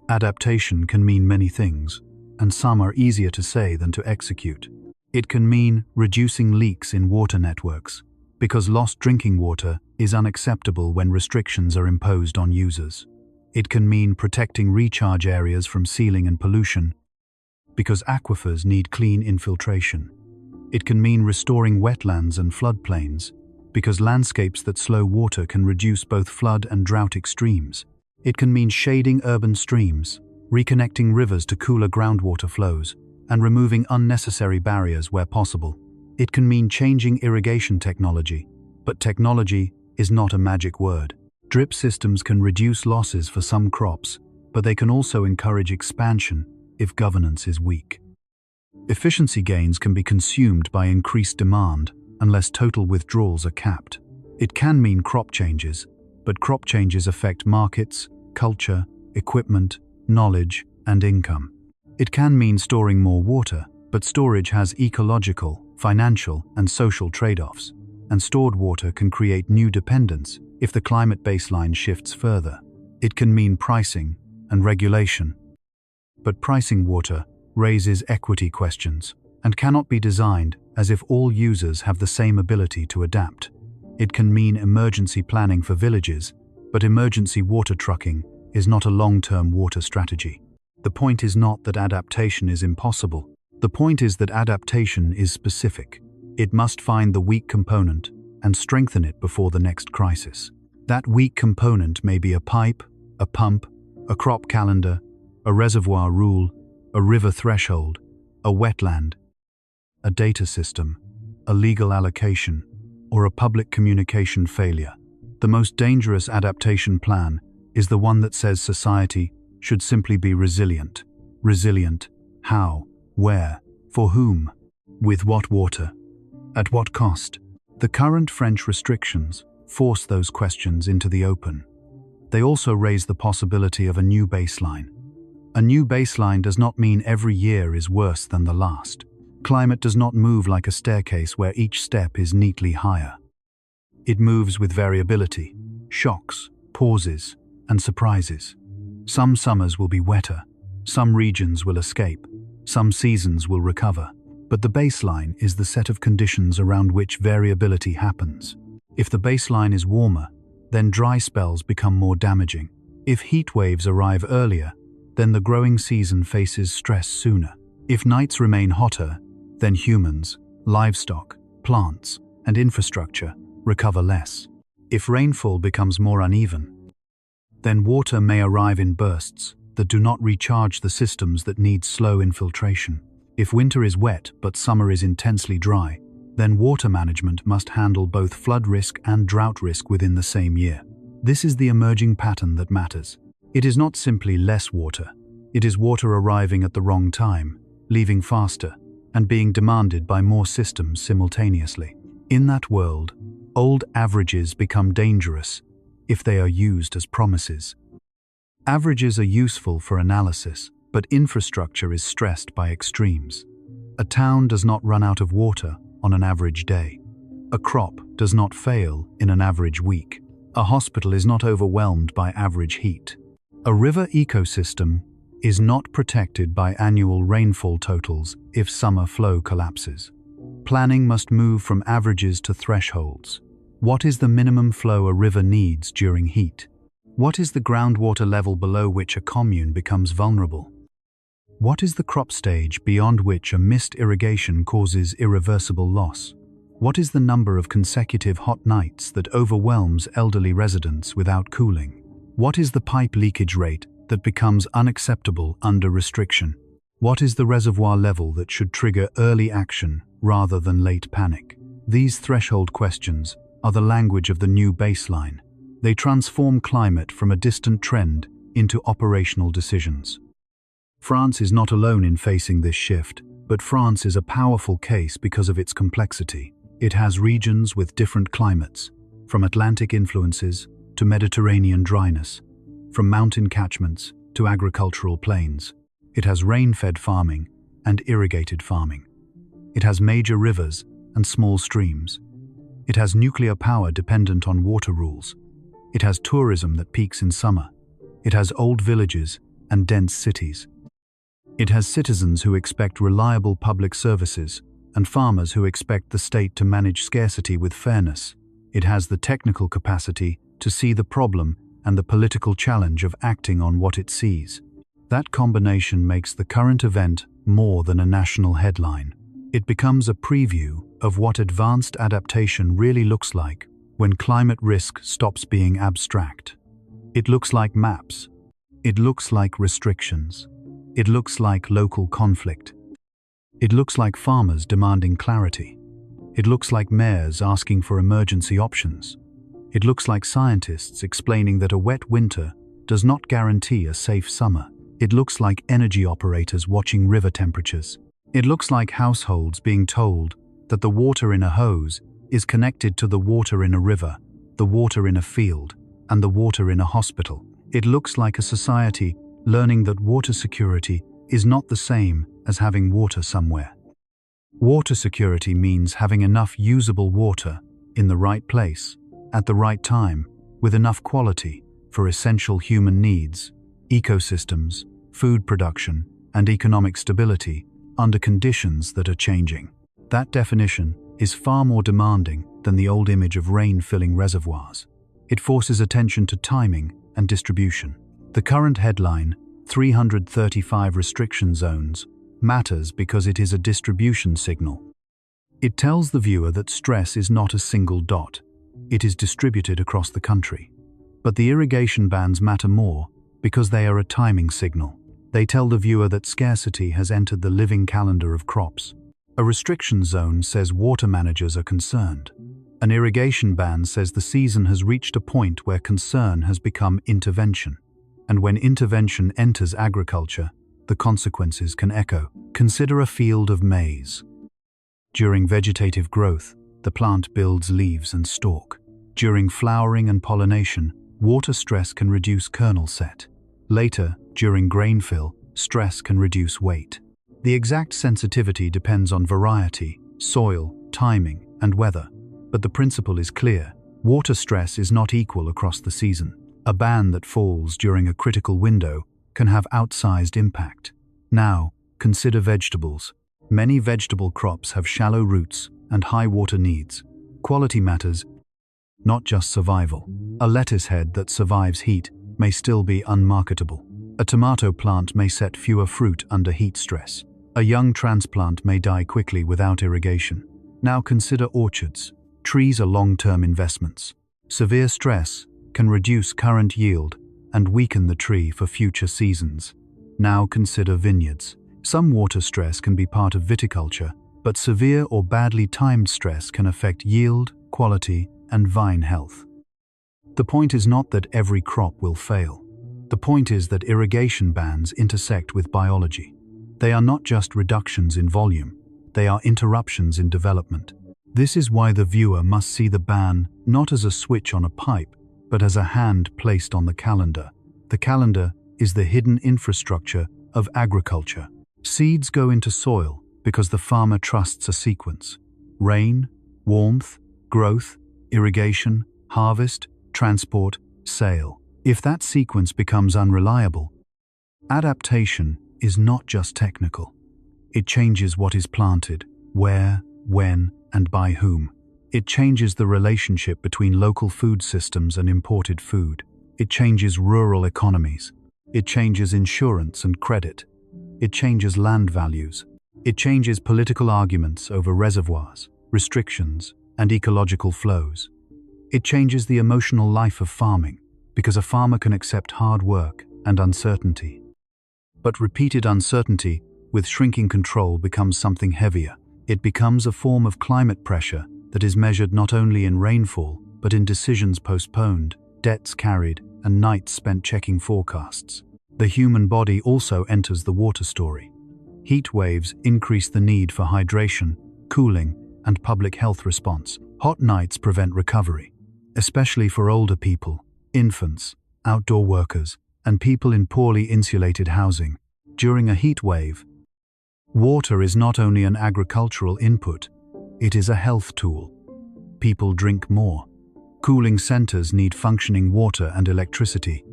Adaptation can mean many things, and some are easier to say than to execute. It can mean reducing leaks in water networks, because lost drinking water is unacceptable when restrictions are imposed on users. It can mean protecting recharge areas from sealing and pollution, because aquifers need clean infiltration. It can mean restoring wetlands and floodplains, because landscapes that slow water can reduce both flood and drought extremes. It can mean shading urban streams, reconnecting rivers to cooler groundwater flows, and removing unnecessary barriers where possible. It can mean changing irrigation technology, but technology is not a magic word. Drip systems can reduce losses for some crops, but they can also encourage expansion if governance is weak. Efficiency gains can be consumed by increased demand unless total withdrawals are capped. It can mean crop changes, but crop changes affect markets, culture, equipment, knowledge, and income. It can mean storing more water, but storage has ecological, financial, and social trade-offs, and stored water can create new dependence if the climate baseline shifts further. It can mean pricing and regulation, but pricing water raises equity questions and cannot be designed as if all users have the same ability to adapt. It can mean emergency planning for villages, but emergency water trucking is not a long-term water strategy. The point is not that adaptation is impossible. The point is that adaptation is specific. It must find the weak component and strengthen it before the next crisis. That weak component may be a pipe, a pump, a crop calendar, a reservoir rule, a river threshold, a wetland, a data system, a legal allocation, or a public communication failure. The most dangerous adaptation plan is the one that says society should simply be resilient. Resilient. How? Where? For whom? With what water? At what cost? The current French restrictions force those questions into the open. They also raise the possibility of a new baseline. A new baseline does not mean every year is worse than the last. Climate does not move like a staircase where each step is neatly higher. It moves with variability, shocks, pauses, and surprises. Some summers will be wetter, some regions will escape, some seasons will recover, but the baseline is the set of conditions around which variability happens. If the baseline is warmer, then dry spells become more damaging. If heat waves arrive earlier, then the growing season faces stress sooner. If nights remain hotter, then humans, livestock, plants, and infrastructure recover less. If rainfall becomes more uneven, then water may arrive in bursts that do not recharge the systems that need slow infiltration. If winter is wet but summer is intensely dry, then water management must handle both flood risk and drought risk within the same year. This is the emerging pattern that matters. It is not simply less water. It is water arriving at the wrong time, leaving faster, and being demanded by more systems simultaneously. In that world, old averages become dangerous if they are used as promises. Averages are useful for analysis, but infrastructure is stressed by extremes. A town does not run out of water on an average day. A crop does not fail in an average week. A hospital is not overwhelmed by average heat. A river ecosystem is not protected by annual rainfall totals if summer flow collapses. Planning must move from averages to thresholds. What is the minimum flow a river needs during heat? What is the groundwater level below which a commune becomes vulnerable? What is the crop stage beyond which a missed irrigation causes irreversible loss? What is the number of consecutive hot nights that overwhelms elderly residents without cooling? What is the pipe leakage rate that becomes unacceptable under restriction? What is the reservoir level that should trigger early action rather than late panic? These threshold questions are the language of the new baseline. They transform climate from a distant trend into operational decisions. France is not alone in facing this shift, but France is a powerful case because of its complexity. It has regions with different climates, from Atlantic influences to Mediterranean dryness, from mountain catchments to agricultural plains. It has rain-fed farming and irrigated farming. It has major rivers and small streams. It has nuclear power dependent on water rules. It has tourism that peaks in summer. It has old villages and dense cities. It has citizens who expect reliable public services and farmers who expect the state to manage scarcity with fairness. It has the technical capacity to see the problem and the political challenge of acting on what it sees. That combination makes the current event more than a national headline. It becomes a preview of what advanced adaptation really looks like when climate risk stops being abstract. It looks like maps. It looks like restrictions. It looks like local conflict. It looks like farmers demanding clarity. It looks like mayors asking for emergency options. It looks like scientists explaining that a wet winter does not guarantee a safe summer. It looks like energy operators watching river temperatures. It looks like households being told that the water in a hose is connected to the water in a river, the water in a field, and the water in a hospital. It looks like a society learning that water security is not the same as having water somewhere. Water security means having enough usable water in the right place, at the right time, with enough quality for essential human needs, ecosystems, food production, and economic stability under conditions that are changing. That definition is far more demanding than the old image of rain filling reservoirs. It forces attention to timing and distribution. The current headline, 335 restriction zones, matters because it is a distribution signal. It tells the viewer that stress is not a single dot. It is distributed across the country. But the irrigation bans matter more because they are a timing signal. They tell the viewer that scarcity has entered the living calendar of crops. A restriction zone says water managers are concerned. An irrigation ban says the season has reached a point where concern has become intervention. And when intervention enters agriculture, the consequences can echo. Consider a field of maize. During vegetative growth, the plant builds leaves and stalk. During flowering and pollination, water stress can reduce kernel set. Later, during grain fill, stress can reduce weight. The exact sensitivity depends on variety, soil, timing, and weather. But the principle is clear. Water stress is not equal across the season. A ban that falls during a critical window can have outsized impact. Now, consider vegetables. Many vegetable crops have shallow roots and high water needs. Quality matters, not just survival. A lettuce head that survives heat may still be unmarketable. A tomato plant may set fewer fruit under heat stress. A young transplant may die quickly without irrigation. Now consider orchards. Trees are long-term investments. Severe stress can reduce current yield and weaken the tree for future seasons. Now consider vineyards. Some water stress can be part of viticulture, but severe or badly timed stress can affect yield, quality, and vine health. The point is not that every crop will fail. The point is that irrigation bans intersect with biology. They are not just reductions in volume, they are interruptions in development. This is why the viewer must see the ban not as a switch on a pipe, but as a hand placed on the calendar. The calendar is the hidden infrastructure of agriculture. Seeds go into soil, because the farmer trusts a sequence: rain, warmth, growth, irrigation, harvest, transport, sale. If that sequence becomes unreliable, adaptation is not just technical. It changes what is planted, where, when, and by whom. It changes the relationship between local food systems and imported food. It changes rural economies. It changes insurance and credit. It changes land values. It changes political arguments over reservoirs, restrictions, and ecological flows. It changes the emotional life of farming, because a farmer can accept hard work and uncertainty. But repeated uncertainty with shrinking control becomes something heavier. It becomes a form of climate pressure that is measured not only in rainfall, but in decisions postponed, debts carried, and nights spent checking forecasts. The human body also enters the water story. Heat waves increase the need for hydration, cooling, and public health response. Hot nights prevent recovery, especially for older people, infants, outdoor workers, and people in poorly insulated housing. During a heat wave, water is not only an agricultural input, it is a health tool. People drink more. Cooling centers need functioning water and electricity.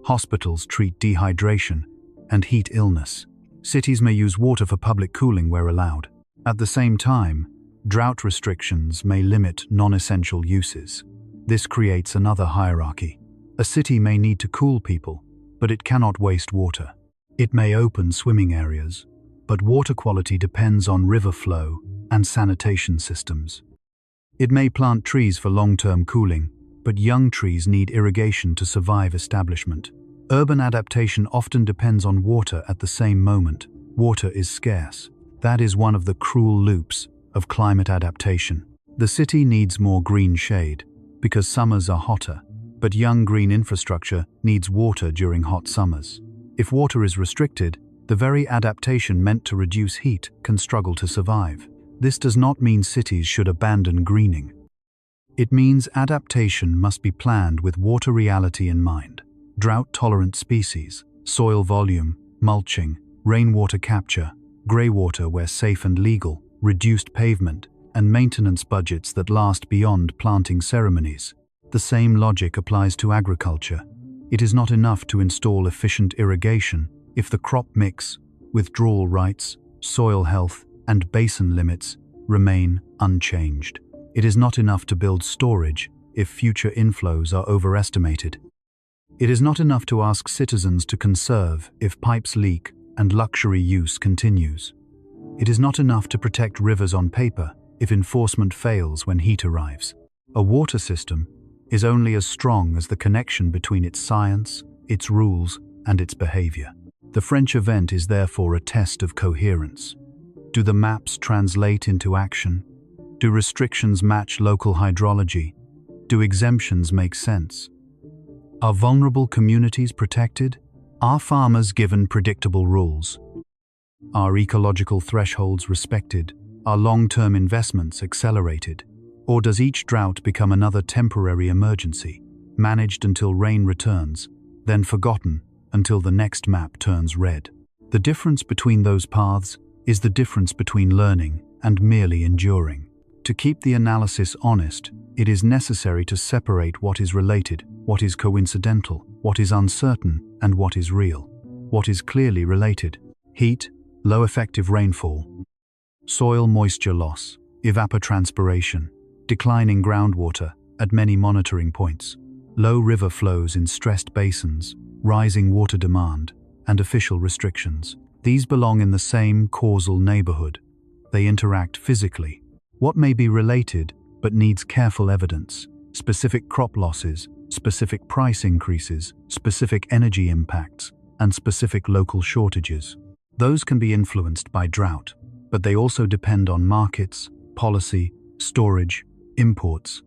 Hospitals treat dehydration and heat illness. Cities may use water for public cooling where allowed. At the same time, drought restrictions may limit non-essential uses. This creates another hierarchy. A city may need to cool people, but it cannot waste water. It may open swimming areas, but water quality depends on river flow and sanitation systems. It may plant trees for long-term cooling, but young trees need irrigation to survive establishment. Urban adaptation often depends on water at the same moment. Water is scarce. That is one of the cruel loops of climate adaptation. The city needs more green shade because summers are hotter, but young green infrastructure needs water during hot summers. If water is restricted, the very adaptation meant to reduce heat can struggle to survive. This does not mean cities should abandon greening. It means adaptation must be planned with water reality in mind. Drought-tolerant species, soil volume, mulching, rainwater capture, greywater where safe and legal, reduced pavement, and maintenance budgets that last beyond planting ceremonies. The same logic applies to agriculture. It is not enough to install efficient irrigation if the crop mix, withdrawal rights, soil health, and basin limits remain unchanged. It is not enough to build storage if future inflows are overestimated. It is not enough to ask citizens to conserve if pipes leak and luxury use continues. It is not enough to protect rivers on paper if enforcement fails when heat arrives. A water system is only as strong as the connection between its science, its rules, and its behavior. The French event is therefore a test of coherence. Do the maps translate into action? Do restrictions match local hydrology? Do exemptions make sense? Are vulnerable communities protected? Are farmers given predictable rules? Are ecological thresholds respected? Are long-term investments accelerated? Or does each drought become another temporary emergency, managed until rain returns, then forgotten until the next map turns red? The difference between those paths is the difference between learning and merely enduring. To keep the analysis honest, it is necessary to separate what is related, what is coincidental, what is uncertain, and what is real. What is clearly related: heat, low effective rainfall, soil moisture loss, evapotranspiration, declining groundwater at many monitoring points, low river flows in stressed basins, rising water demand, and official restrictions. These belong in the same causal neighborhood. They interact physically. What may be related but needs careful evidence: specific crop losses, specific price increases, specific energy impacts, and specific local shortages. Those can be influenced by drought, but they also depend on markets, policy, storage, imports,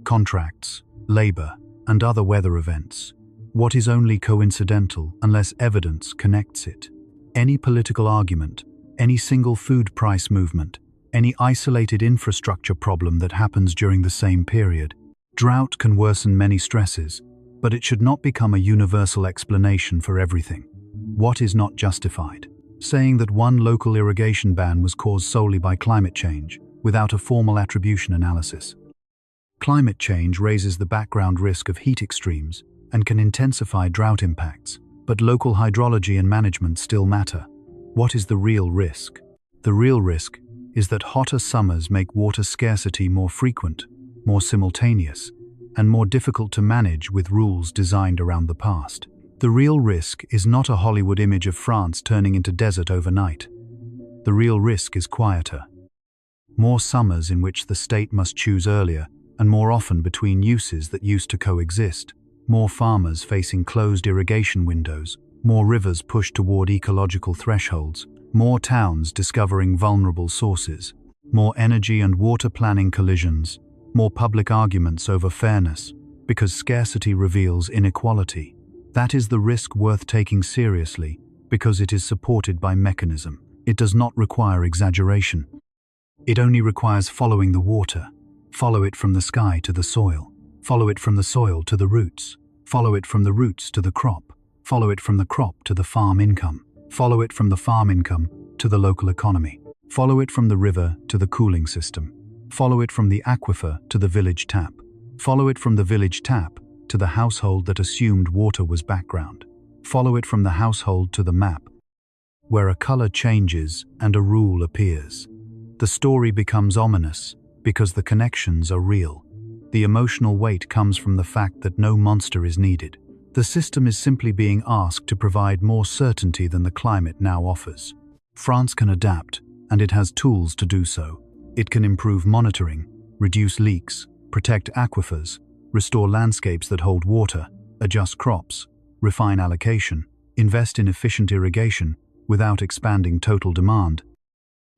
contracts, labor, and other weather events. What is only coincidental unless evidence connects it? Any political argument, any single food price movement, any isolated infrastructure problem that happens during the same period. Drought can worsen many stresses, but it should not become a universal explanation for everything. What is not justified? saying that one local irrigation ban was caused solely by climate change, without a formal attribution analysis. Climate change raises the background risk of heat extremes and can intensify drought impacts, but local hydrology and management still matter. What is the real risk? The real risk is that hotter summers make water scarcity more frequent, more simultaneous, and more difficult to manage with rules designed around the past. The real risk is not a Hollywood image of France turning into desert overnight. The real risk is quieter. More summers in which the state must choose earlier and more often between uses that used to coexist. More farmers facing closed irrigation windows. More rivers pushed toward ecological thresholds. More towns discovering vulnerable sources. More energy and water planning collisions. More public arguments over fairness, because scarcity reveals inequality. That is the risk worth taking seriously, because it is supported by mechanism. It does not require exaggeration. It only requires following the water. Follow it from the sky to the soil. Follow it from the soil to the roots. Follow it from the roots to the crop. Follow it from the crop to the farm income. Follow it from the farm income to the local economy. Follow it from the river to the cooling system. Follow it from the aquifer to the village tap. Follow it from the village tap to the household that assumed water was background. Follow it from the household to the map, where a color changes and a rule appears. The story becomes ominous because the connections are real. The emotional weight comes from the fact that no monster is needed. The system is simply being asked to provide more certainty than the climate now offers. France can adapt, and it has tools to do so. It can improve monitoring, reduce leaks, protect aquifers, restore landscapes that hold water, adjust crops, refine allocation, invest in efficient irrigation without expanding total demand,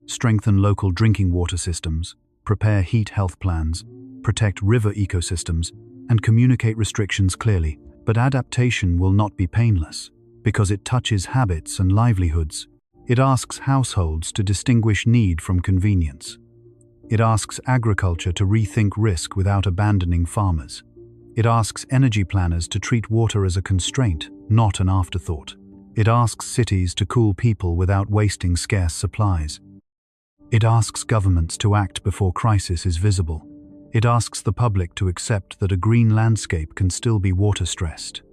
strengthen local drinking water systems, prepare heat health plans, protect river ecosystems, and communicate restrictions clearly. But adaptation will not be painless, because it touches habits and livelihoods. It asks households to distinguish need from convenience. It asks agriculture to rethink risk without abandoning farmers. It asks energy planners to treat water as a constraint, not an afterthought. It asks cities to cool people without wasting scarce supplies. It asks governments to act before crisis is visible. It asks the public to accept that a green landscape can still be water-stressed.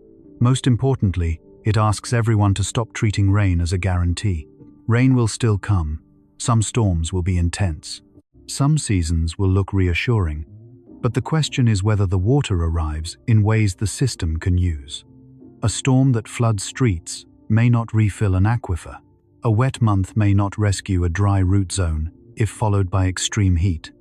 Most importantly, it asks everyone to stop treating rain as a guarantee. Rain will still come. Some storms will be intense. Some seasons will look reassuring. But the question is whether the water arrives in ways the system can use. A storm that floods streets may not refill an aquifer. A wet month may not rescue a dry root zone if followed by extreme heat.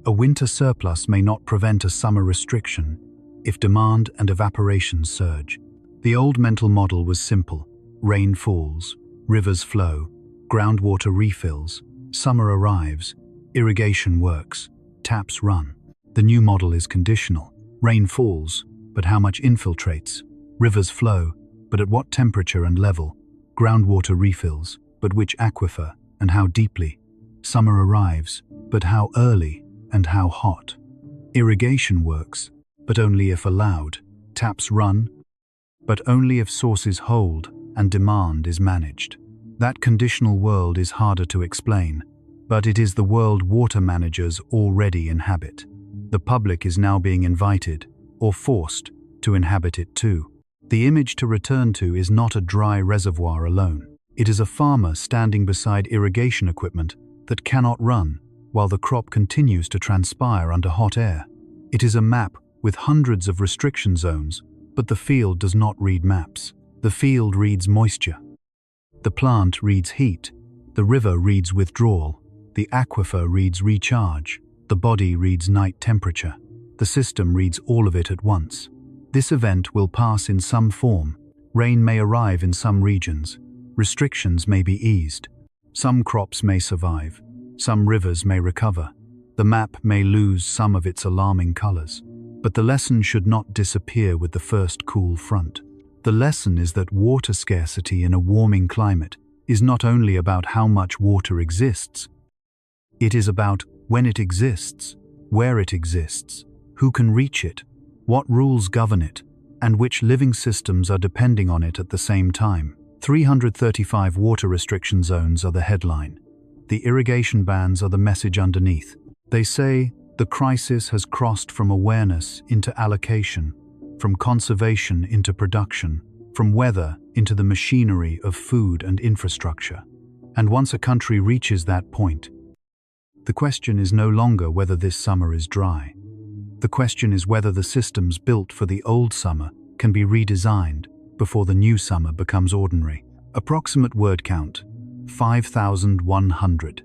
A winter surplus may not prevent a summer restriction if demand and evaporation surge. The old mental model was simple. Rain falls, rivers flow, groundwater refills, summer arrives, irrigation works, taps run. The new model is conditional. Rain falls, but how much infiltrates? Rivers flow, but at what temperature and level? Groundwater refills, but which aquifer and how deeply? Summer arrives, but how early and how hot? Irrigation works, but only if allowed. Taps run, but only if sources hold and demand is managed. That conditional world is harder to explain, but it is the world water managers already inhabit. The public is now being invited, or forced, to inhabit it too. The image to return to is not a dry reservoir alone. It is a farmer standing beside irrigation equipment that cannot run while the crop continues to transpire under hot air. It is a map with hundreds of restriction zones, but the field does not read maps. The field reads moisture. The plant reads heat. The river reads withdrawal. The aquifer reads recharge. The body reads night temperature. The system reads all of it at once. This event will pass in some form. Rain may arrive in some regions. Restrictions may be eased. Some crops may survive. Some rivers may recover. The map may lose some of its alarming colors. But the lesson should not disappear with the first cool front. The lesson is that water scarcity in a warming climate is not only about how much water exists. It is about when it exists, where it exists, who can reach it, what rules govern it, and which living systems are depending on it at the same time. 335 water restriction zones are the headline. The irrigation bans are the message underneath. They say the crisis has crossed from awareness into allocation, from conservation into production, from weather into the machinery of food and infrastructure. And once a country reaches that point, the question is no longer whether this summer is dry. The question is whether the systems built for the old summer can be redesigned before the new summer becomes ordinary. Approximate word count, 5,100.